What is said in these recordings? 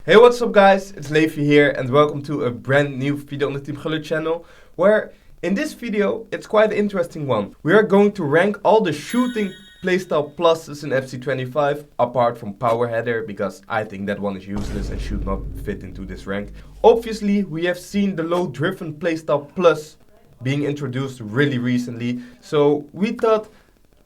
Hey, what's up guys, it's Levi here and welcome to a brand new video on the Team Gullit channel, where in this video it's quite an interesting one. We are going to rank all the shooting playstyle pluses in FC25 apart from power header, because I think that one is useless and should not fit into this rank. Obviously we have seen the low driven playstyle plus being introduced really recently, so we thought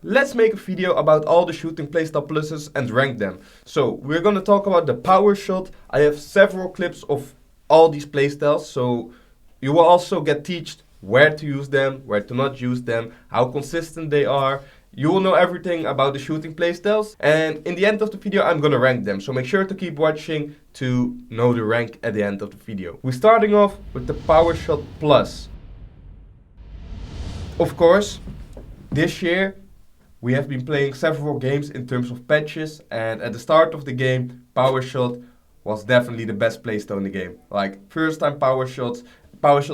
let's make a video about all the shooting playstyle pluses and rank them. So we're going to talk about the Powershot. I have several clips of all these playstyles, so you will also get taught where to use them, where to not use them, how consistent they are. You will know everything about the shooting playstyles, and in the end of the video I'm going to rank them. So make sure to keep watching to know the rank at the end of the video. We're starting off with the Powershot Plus. Of course, this year we have been playing several games in terms of patches, and at the start of the game, Powershot was definitely the best playstyle in the game. Like, first time Powershots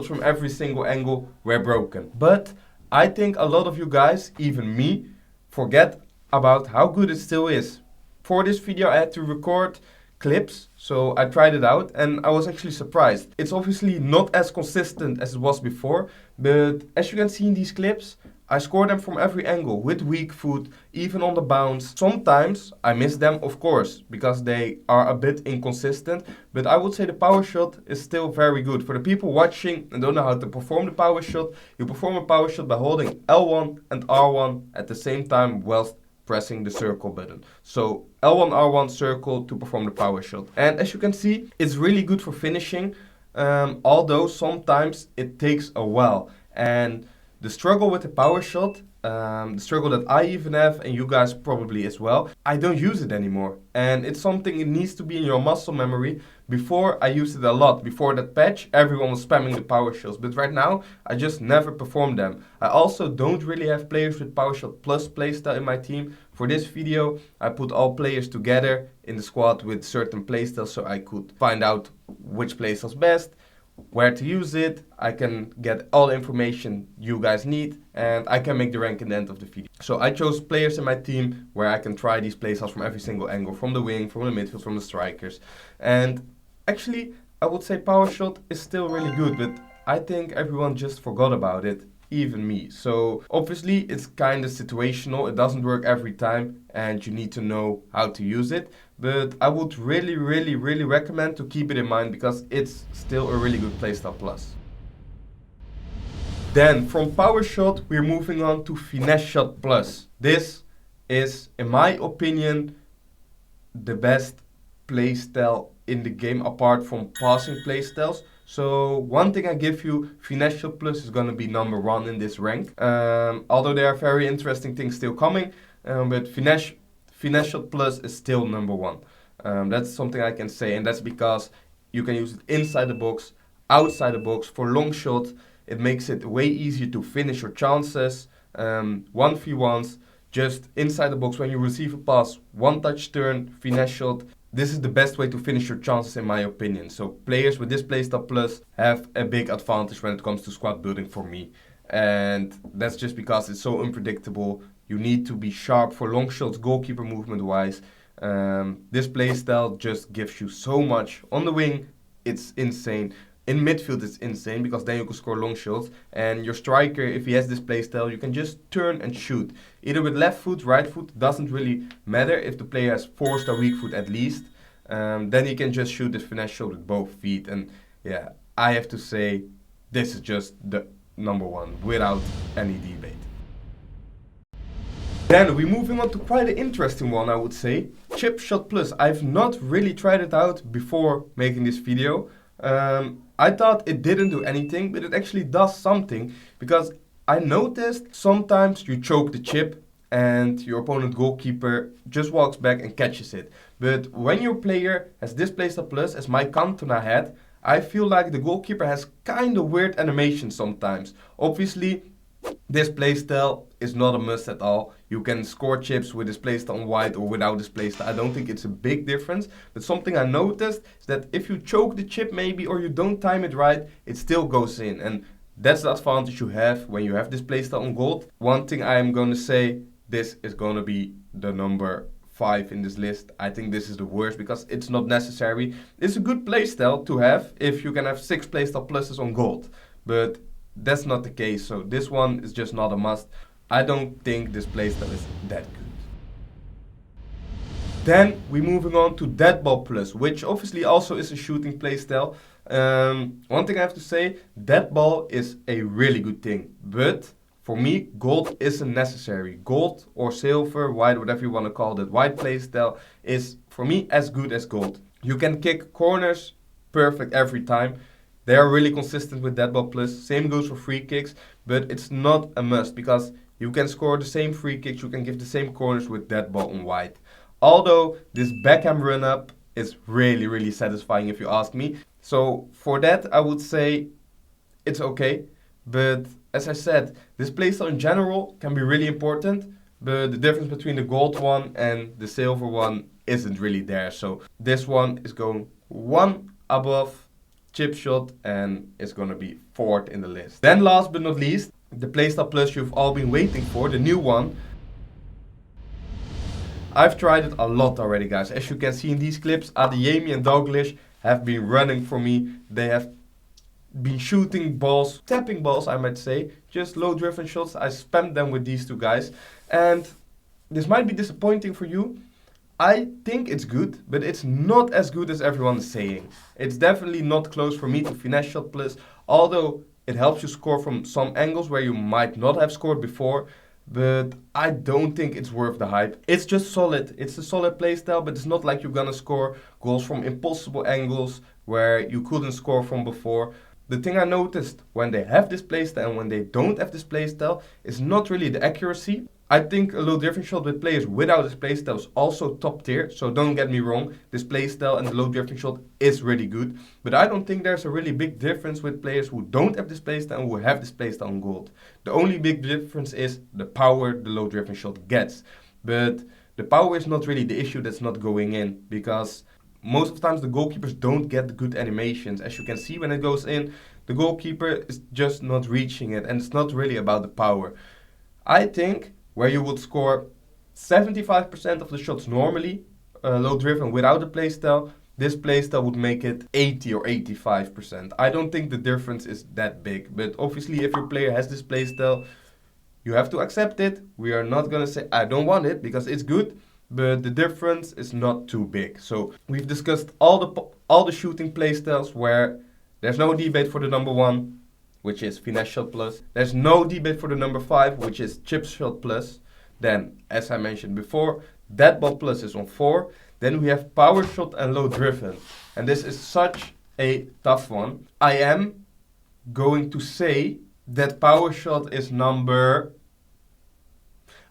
from every single angle were broken. But I think a lot of you guys, even me, forget about how good it still is. For this video I had to record clips, so I tried it out and I was actually surprised. It's obviously not as consistent as it was before, but as you can see in these clips, I score them from every angle, with weak foot, even on the bounce. Sometimes I miss them, of course, because they are a bit inconsistent, but I would say the Powershot is still very good. For the people watching and don't know how to perform the Powershot, you perform a Powershot by holding L1 and R1 at the same time whilst pressing the circle button. So L1, R1, circle to perform the Powershot. And as you can see, it's really good for finishing, although sometimes it takes a while. And the struggle with the Powershot, the struggle that I even have, and you guys probably as well, I don't use it anymore. And it's something that needs to be in your muscle memory. Before I used it a lot. Before that patch, everyone was spamming the Powershots. But right now, I just never perform them. I also don't really have players with Powershot plus playstyle in my team. For this video, I put all players together in the squad with certain playstyles, so I could find out which playstyle's best, where to use it. I can get all the information you guys need, and I can make the rank in the end of the video. So I chose players in my team where I can try these playstyles from every single angle, from the wing, from the midfield, from the strikers. And actually, I would say Powershot is still really good, but I think everyone just forgot about it, even me. So obviously it's kind of situational, it doesn't work every time and you need to know how to use it, but I would really recommend to keep it in mind, because it's still a really good playstyle plus. Then from Powershot we're moving on to Finesse Shot Plus. This is, in my opinion, the best playstyle in the game apart from passing playstyles. So one thing I give you, Finesse Shot Plus is gonna be number one in this rank. Although there are very interesting things still coming, but Finesse Shot Plus is still number one. That's something I can say, and that's because you can use it inside the box, outside the box. For long shot, it makes it way easier to finish your chances. 1v1s, just inside the box when you receive a pass, one touch turn, finesse shot. This is the best way to finish your chances, in my opinion. So players with this playstyle plus have a big advantage when it comes to squad building for me. And that's just because it's so unpredictable. You need to be sharp for long shots, goalkeeper movement wise. This playstyle just gives you so much. On the wing, it's insane. In midfield, it's insane, because then you can score long shots. And your striker, if he has this playstyle, you can just turn and shoot. Either with left foot, right foot, doesn't really matter if the player has forced or weak foot at least. Then he can just shoot this finesse shot with both feet. And yeah, I have to say, this is just the number one, without any debate. Then we're moving on to quite an interesting one, I would say. Chip Shot Plus. I've not really tried it out before making this video. I thought it didn't do anything, but it actually does something, because I noticed sometimes you choke the chip and your opponent goalkeeper just walks back and catches it. But when your player has this playstyle plus, as my Cantona had, I feel like the goalkeeper has kind of weird animation sometimes. Obviously, this playstyle is not a must at all. You can score chips with this playstyle on white or without this playstyle. I don't think it's a big difference. But something I noticed is that if you choke the chip maybe, or you don't time it right, it still goes in. And that's the advantage you have when you have this playstyle on gold. One thing I am going to say, this is going to be the number 5 in this list. I think this is the worst because it's not necessary. It's a good playstyle to have if you can have 6 playstyle pluses on gold. But that's not the case, so this one is just not a must. I don't think this playstyle is that good. Then we're moving on to Deadball Plus, which obviously also is a shooting playstyle. One thing I have to say, Deadball is a really good thing, but for me, gold isn't necessary. Gold or silver, white, whatever you want to call it, white playstyle is for me as good as gold. You can kick corners perfect every time. They are really consistent with Deadball Plus. Same goes for free kicks, but it's not a must because you can score the same free kicks, you can give the same corners with Deadball on white. Although this backhand run up is really satisfying if you ask me. So for that I would say it's okay. But as I said, this playstyle in general can be really important. But the difference between the gold one and the silver one isn't really there. So this one is going one above Chip Shot and it's gonna be 4th in the list. Then last but not least, the playstyle plus you've all been waiting for, the new one. I've tried it a lot already, guys. As you can see in these clips, Adeyemi and Douglas have been running for me. They have been shooting balls, tapping balls I might say, just low driven shots. I spammed them with these two guys. And this might be disappointing for you. I think it's good, but it's not as good as everyone is saying. It's definitely not close for me to Finesse Shot Plus, although it helps you score from some angles where you might not have scored before. But I don't think it's worth the hype. It's just solid. It's a solid playstyle, but it's not like you're gonna score goals from impossible angles where you couldn't score from before. The thing I noticed when they have this playstyle and when they don't have this playstyle is not really the accuracy. I think a low driven shot with players without this playstyle is also top tier, so don't get me wrong, this playstyle and the low driven shot is really good, but I don't think there's a really big difference with players who don't have this playstyle and who have this playstyle on gold. The only big difference is the power the low driven shot gets, but the power is not really the issue that's not going in, because most of the times the goalkeepers don't get the good animations. As you can see when it goes in, the goalkeeper is just not reaching it, and it's not really about the power. I think where you would score 75% of the shots normally, low driven without a playstyle, this playstyle would make it 80 or 85%. I don't think the difference is that big, but obviously if your player has this playstyle, you have to accept it. We are not gonna say I don't want it because it's good, but the difference is not too big. So we've discussed all the shooting playstyles where there's no debate for the number 1, which is Finesse Shot Plus. There's no debate for the number 5, which is Chip Shot Plus. Then, as I mentioned before, Deadball Plus is on 4. Then we have Powershot and Low Driven. And this is such a tough one. I am going to say that Powershot is number...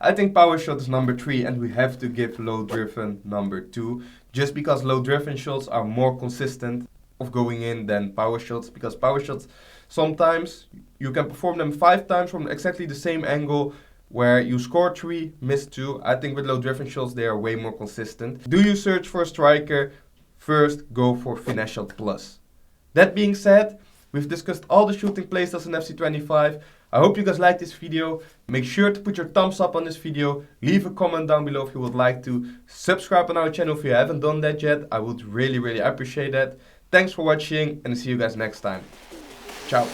I think Powershot is number 3 and we have to give Low Driven number 2. Just because Low Driven shots are more consistent of going in than power shots, because power shots sometimes you can perform them 5 times from exactly the same angle where you score 3, miss 2. I think with low driven shots they are way more consistent. Do you search for a striker? First go for Finesse Shot Plus. That being said, we've discussed all the shooting playstyles in FC 25. I hope you guys liked this video. Make sure to put your thumbs up on this video. Leave a comment down below if you would like to. Subscribe on our channel if you haven't done that yet. I would really appreciate that. Thanks for watching and see you guys next time. Ciao.